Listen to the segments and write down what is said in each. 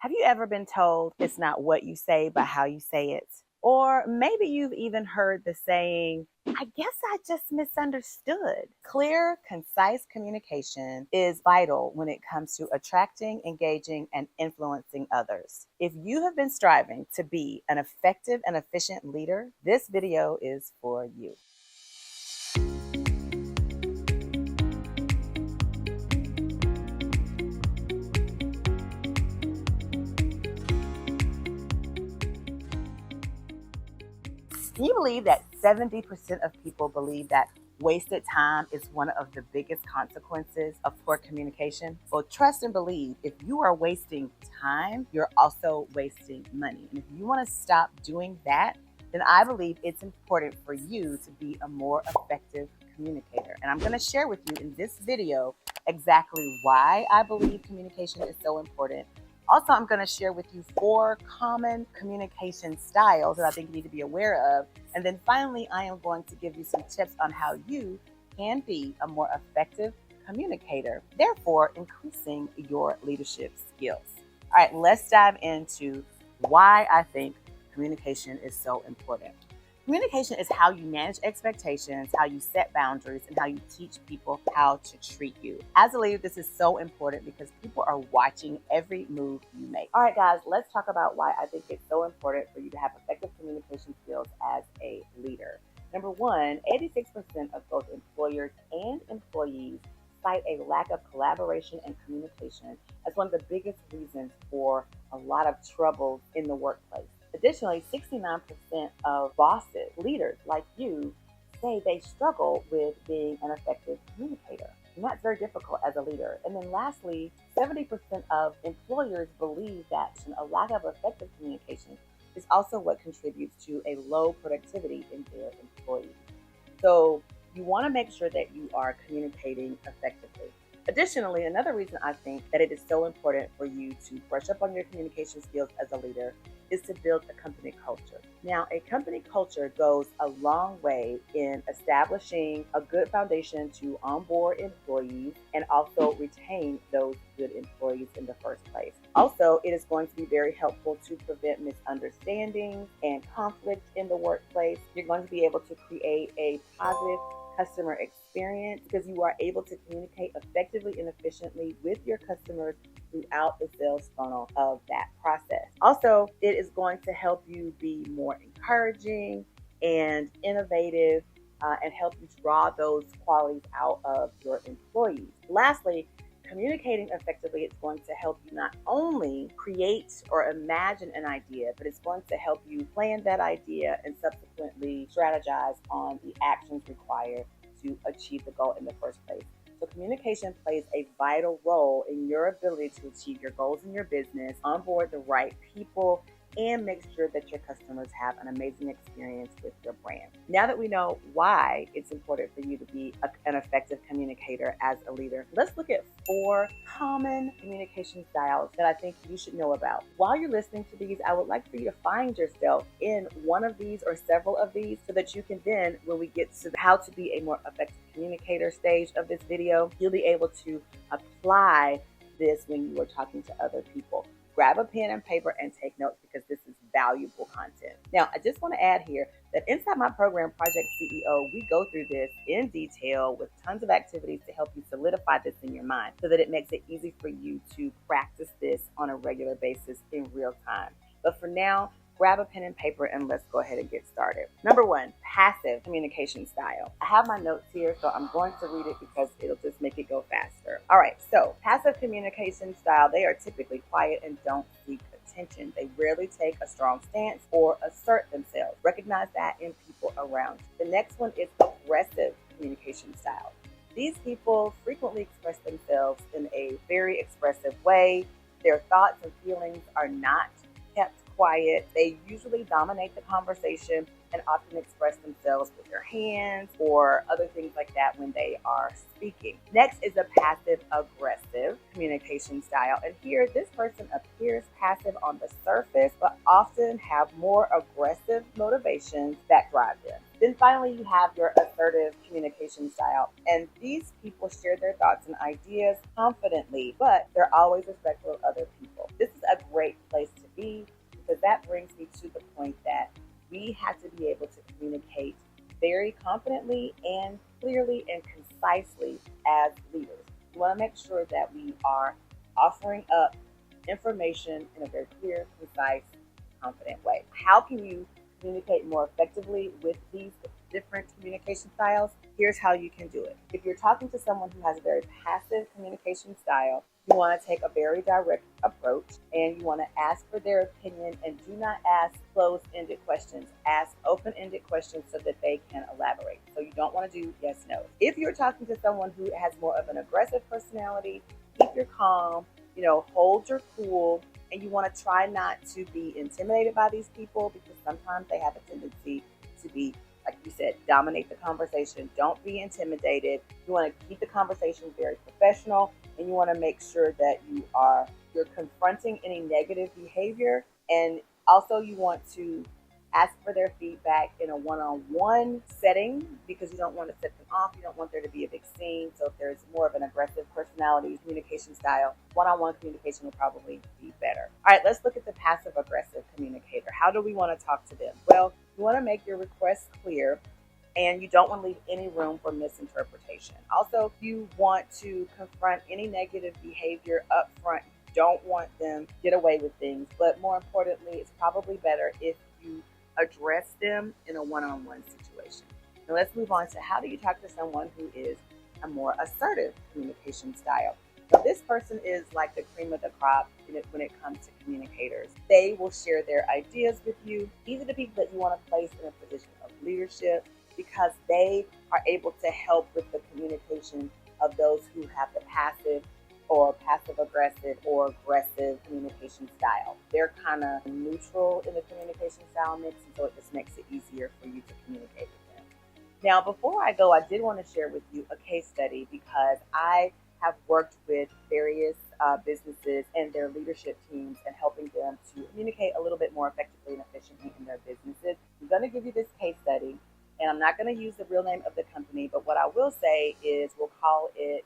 Have you ever been told it's not what you say, but how you say it? Or maybe you've even heard the saying, I guess I just misunderstood. Clear, concise communication is vital when it comes to attracting, engaging, and influencing others. If you have been striving to be an effective and efficient leader, this video is for you. Do you believe that 70% of people believe that wasted time is one of the biggest consequences of poor communication? Well, trust and believe if you are wasting time, you're also wasting money. And if you want to stop doing that, then I believe it's important for you to be a more effective communicator. And I'm going to share with you in this video exactly why I believe communication is so important. Also, I'm going to share with you 4 common communication styles that I think you need to be aware of. And then finally, I am going to give you some tips on how you can be a more effective communicator, therefore increasing your leadership skills. All right, let's dive into why I think communication is so important. Communication is how you manage expectations, how you set boundaries, and how you teach people how to treat you. As a leader, this is so important because people are watching every move you make. All right, guys, let's talk about why I think it's so important for you to have effective communication skills as a leader. Number one, 86% of both employers and employees cite a lack of collaboration and communication as one of the biggest reasons for a lot of trouble in the workplace. Additionally, 69% of bosses, leaders like you, say they struggle with being an effective communicator. And that's very difficult as a leader. And then lastly, 70% of employers believe that a lack of effective communication is also what contributes to a low productivity in their employees. So you want to make sure that you are communicating effectively. Additionally, another reason I think that it is so important for you to brush up on your communication skills as a leader is to build a company culture. Now, a company culture goes a long way in establishing a good foundation to onboard employees and also retain those good employees in the first place. Also, it is going to be very helpful to prevent misunderstandings and conflict in the workplace. You're going to be able to create a positive customer experience because you are able to communicate effectively and efficiently with your customers throughout the sales funnel of that process. Also, it is going to help you be more encouraging and innovative and help you draw those qualities out of your employees. Lastly, communicating effectively is going to help you not only create or imagine an idea, but it's going to help you plan that idea and subsequently strategize on the actions required to achieve the goal in the first place. So communication plays a vital role in your ability to achieve your goals in your business, onboard the right people, and make sure that your customers have an amazing experience with your brand. Now that we know why it's important for you to be an effective communicator as a leader, let's look at 4 common communication styles that I think you should know about. While you're listening to these, I would like for you to find yourself in one of these or several of these so that you can then, when we get to how to be a more effective communicator stage of this video, you'll be able to apply this when you are talking to other people. Grab a pen and paper and take notes because this is valuable content. Now, I just want to add here that inside my program, Project CEO, we go through this in detail with tons of activities to help you solidify this in your mind so that it makes it easy for you to practice this on a regular basis in real time. But for now, grab a pen and paper and let's go ahead and get started. Number 1, passive communication style. I have my notes here, so I'm going to read it because it'll just make it go faster. All right, so passive communication style, they are typically quiet and don't seek attention. They rarely take a strong stance or assert themselves. Recognize that in people around you. The next one is aggressive communication style. These people frequently express themselves in a very expressive way. Their thoughts and feelings are not kept quiet. They usually dominate the conversation and often express themselves with their hands or other things like that when they are speaking. Next is a passive aggressive communication style. And here, this person appears passive on the surface, but often have more aggressive motivations that drive them. Then finally, you have your assertive communication style. And these people share their thoughts and ideas confidently, but they're always respectful of other people. This is a great place to be, because that brings me to the point that we have to be able to communicate very confidently and clearly and concisely as leaders. We want to make sure that we are offering up information in a very clear, concise, confident way. How can you communicate more effectively with these different communication styles? Here's how you can do it. If you're talking to someone who has a very passive communication style, you want to take a very direct approach and you want to ask for their opinion, and do not ask closed ended questions. Ask open ended questions so that they can elaborate. So you don't want to do yes, no. If you're talking to someone who has more of an aggressive personality, keep your calm, hold your cool, and you want to try not to be intimidated by these people, because sometimes they have a tendency to be, like you said, dominate the conversation. Don't be intimidated. You want to keep the conversation very professional, and you want to make sure that you're confronting any negative behavior, and also you want to ask for their feedback in a one-on-one setting, because you don't want to set them off. You don't want there to be a big scene. So if there's more of an aggressive personality communication style, one-on-one communication will probably be better. All right, let's look at the passive aggressive communicator. How do we want to talk to them? Well, you want to make your requests clear, and you don't want to leave any room for misinterpretation. Also, you want to confront any negative behavior up front. You don't want them to get away with things, but more importantly, it's probably better if you address them in a one-on-one situation. Now let's move on to, how do you talk to someone who is a more assertive communication style? So this person is like the cream of the crop when it comes to communicators. They will share their ideas with you. These are the people that you want to place in a position of leadership, because they are able to help with the communication of those who have the passive or passive aggressive or aggressive communication style. They're kind of neutral in the communication style mix, and so it just makes it easier for you to communicate with them. Now, before I go, I did want to share with you a case study, because I have worked with various businesses and their leadership teams and helping them to communicate a little bit more effectively and efficiently in their businesses. I'm going to give you this case study, and I'm not going to use the real name of the company, but what I will say is we'll call it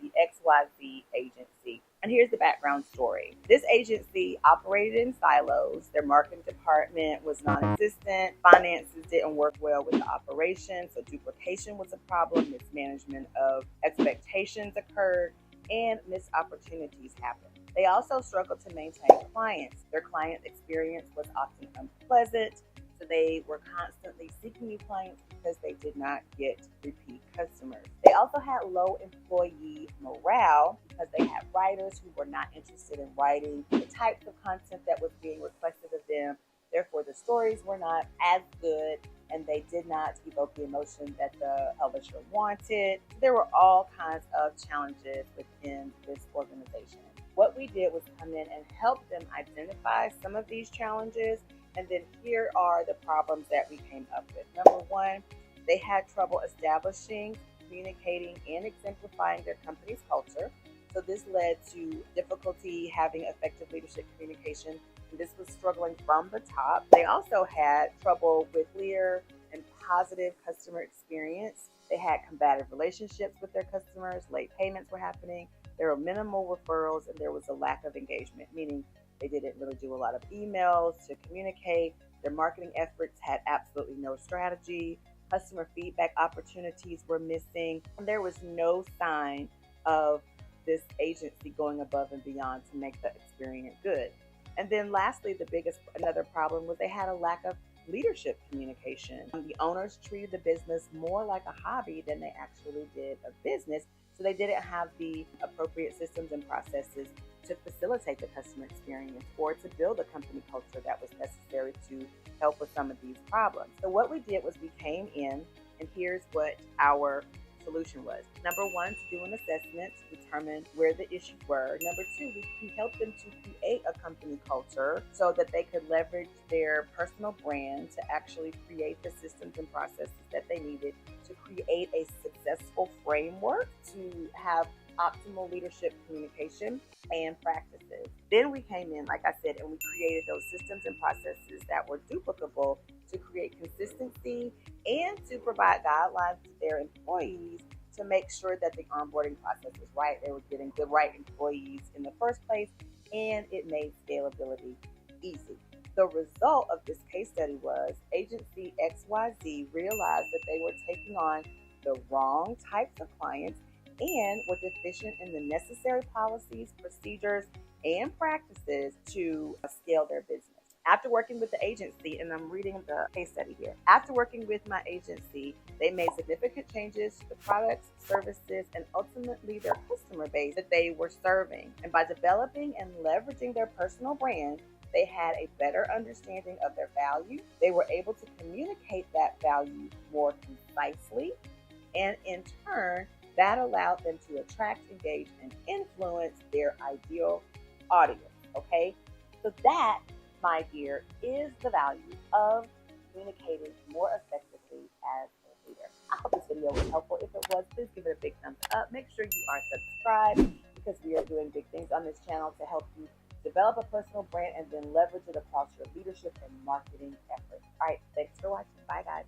the XYZ agency. And here's the background story. This agency operated in silos. Their marketing department was non-existent. Finances didn't work well with the operation, so duplication was a problem. Mismanagement of expectations occurred, and missed opportunities happened. They also struggled to maintain clients. Their client experience was often unpleasant. So they were constantly seeking new clients because they did not get repeat customers. They also had low employee morale, because they had writers who were not interested in writing the types of content that was being requested of them. Therefore, the stories were not as good, and they did not evoke the emotion that the publisher wanted. There were all kinds of challenges within this organization. What we did was come in and help them identify some of these challenges. And then here are the problems that we came up with. Number one, they had trouble establishing, communicating, and exemplifying their company's culture. So this led to difficulty having effective leadership communication. And this was struggling from the top. They also had trouble with clear and positive customer experience. They had combative relationships with their customers. Late payments were happening. There were minimal referrals, and there was a lack of engagement, meaning they didn't really do a lot of emails to communicate. Their marketing efforts had absolutely no strategy. Customer feedback opportunities were missing. And there was no sign of this agency going above and beyond to make the experience good. And then lastly, another problem was they had a lack of leadership communication. The owners treated the business more like a hobby than they actually did a business. So they didn't have the appropriate systems and processes to facilitate the customer experience or to build a company culture that was necessary to help with some of these problems. So what we did was we came in, and here's what our solution was. Number one, to do an assessment to determine where the issues were. Number two, we can help them to create a company culture so that they could leverage their personal brand to actually create the systems and processes that they needed to create a successful framework to have optimal leadership communication and practices. Then we came in, like I said, and we created those systems and processes that were duplicable to create consistency and to provide guidelines to their employees to make sure that the onboarding process was right. They were getting the right employees in the first place, and it made scalability easy. The result of this case study was agency XYZ realized that they were taking on the wrong types of clients and were deficient in the necessary policies, procedures, and practices to scale their business. After working with the agency, and I'm reading the case study here, after working with my agency, they made significant changes to the products, services, and ultimately their customer base that they were serving. And by developing and leveraging their personal brand, they had a better understanding of their value. They were able to communicate that value more concisely, and in turn, that allowed them to attract, engage, and influence their ideal audience. Okay, so that, my dear, is the value of communicating more effectively as a leader. I hope this video was helpful. If it was, please give it a big thumbs up. Make sure you are subscribed because we are doing big things on this channel to help you develop a personal brand and then leverage it across your leadership and marketing efforts. All right, thanks for watching. Bye, guys.